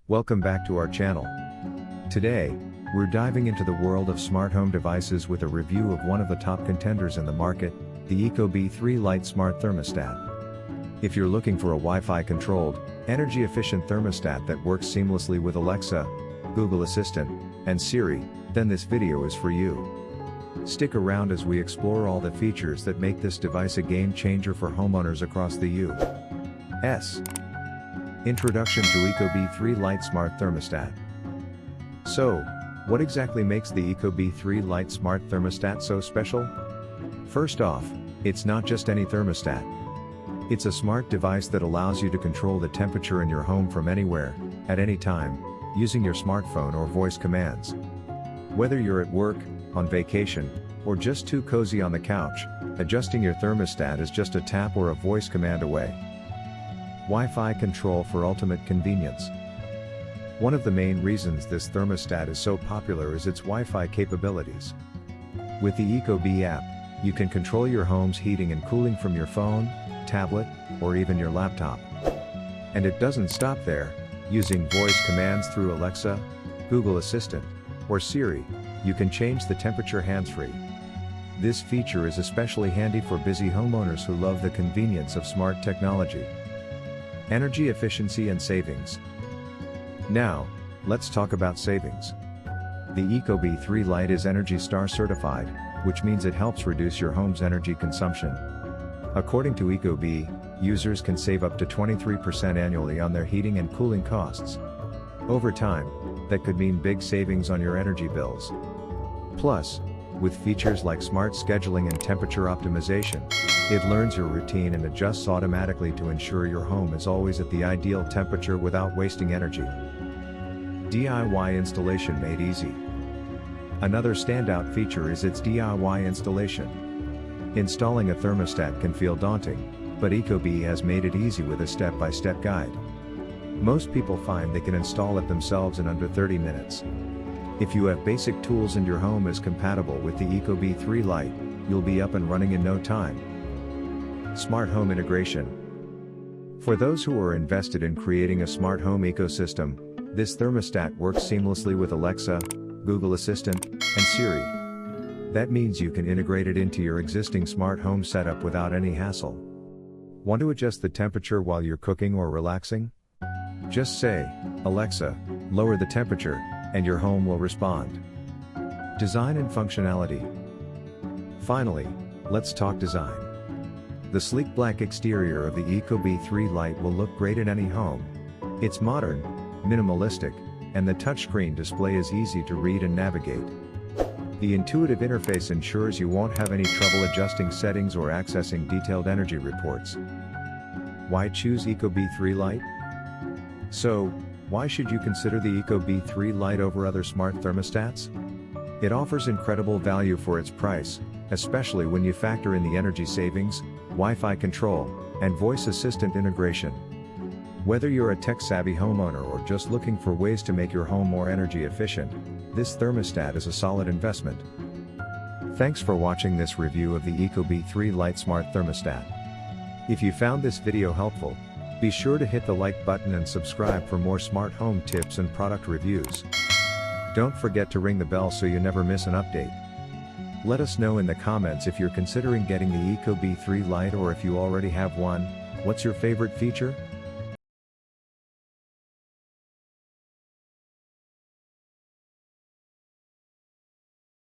Welcome back to our channel. Today, we're diving into the world of smart home devices with a review of one of the top contenders in the market, the Ecobee3 Lite Smart Thermostat. If you're looking for a Wi-Fi controlled, energy-efficient thermostat that works seamlessly with Alexa, Google Assistant, and Siri, then this video is for you. Stick around as we explore all the features that make this device a game changer for homeowners across the U.S. Introduction to Ecobee3 Lite Smart Thermostat. So, what exactly makes the Ecobee3 Lite Smart Thermostat so special? First off, it's not just any thermostat. It's a smart device that allows you to control the temperature in your home from anywhere, at any time, using your smartphone or voice commands. Whether you're at work, on vacation, or just too cozy on the couch, adjusting your thermostat is just a tap or a voice command away. Wi-Fi control for ultimate convenience. One of the main reasons this thermostat is so popular is its Wi-Fi capabilities. With the Ecobee app, you can control your home's heating and cooling from your phone, tablet, or even your laptop. And it doesn't stop there. Using voice commands through Alexa, Google Assistant, or Siri, you can change the temperature hands-free. This feature is especially handy for busy homeowners who love the convenience of smart technology. Energy efficiency and savings. Now, let's talk about savings. The Ecobee3 Lite is Energy Star certified, which means it helps reduce your home's energy consumption. According to Ecobee, users can save up to 23% annually on their heating and cooling costs. Over time, that could mean big savings on your energy bills. Plus, with features like smart scheduling and temperature optimization, it learns your routine and adjusts automatically to ensure your home is always at the ideal temperature without wasting energy. DIY installation made easy. Another standout feature is its DIY installation. Installing a thermostat can feel daunting, but Ecobee has made it easy with a step-by-step guide. Most people find they can install it themselves in under 30 minutes. If you have basic tools and your home is compatible with the Ecobee3 Lite, you'll be up and running in no time. Smart home integration. For those who are invested in creating a smart home ecosystem, this thermostat works seamlessly with Alexa, Google Assistant, and Siri. That means you can integrate it into your existing smart home setup without any hassle. Want to adjust the temperature while you're cooking or relaxing? Just say, "Alexa, lower the temperature," and your home will respond. Design and functionality. Finally, let's talk design. The sleek black exterior of the Ecobee3 Lite will look great in any home. It's modern, minimalistic, and the touchscreen display is easy to read and navigate. The intuitive interface ensures you won't have any trouble adjusting settings or accessing detailed energy reports. Why choose Ecobee3 Lite? So, why should you consider the Ecobee3 Lite over other smart thermostats? It offers incredible value for its price, especially when you factor in the energy savings, Wi-Fi control, and voice assistant integration. Whether you're a tech-savvy homeowner or just looking for ways to make your home more energy efficient, this thermostat is a solid investment. Thanks for watching this review of the Ecobee3 Lite Smart Thermostat. If you found this video helpful, be sure to hit the like button and subscribe for more smart home tips and product reviews. Don't forget to ring the bell so you never miss an update. Let us know in the comments if you're considering getting the Ecobee3 Lite or if you already have one. What's your favorite feature?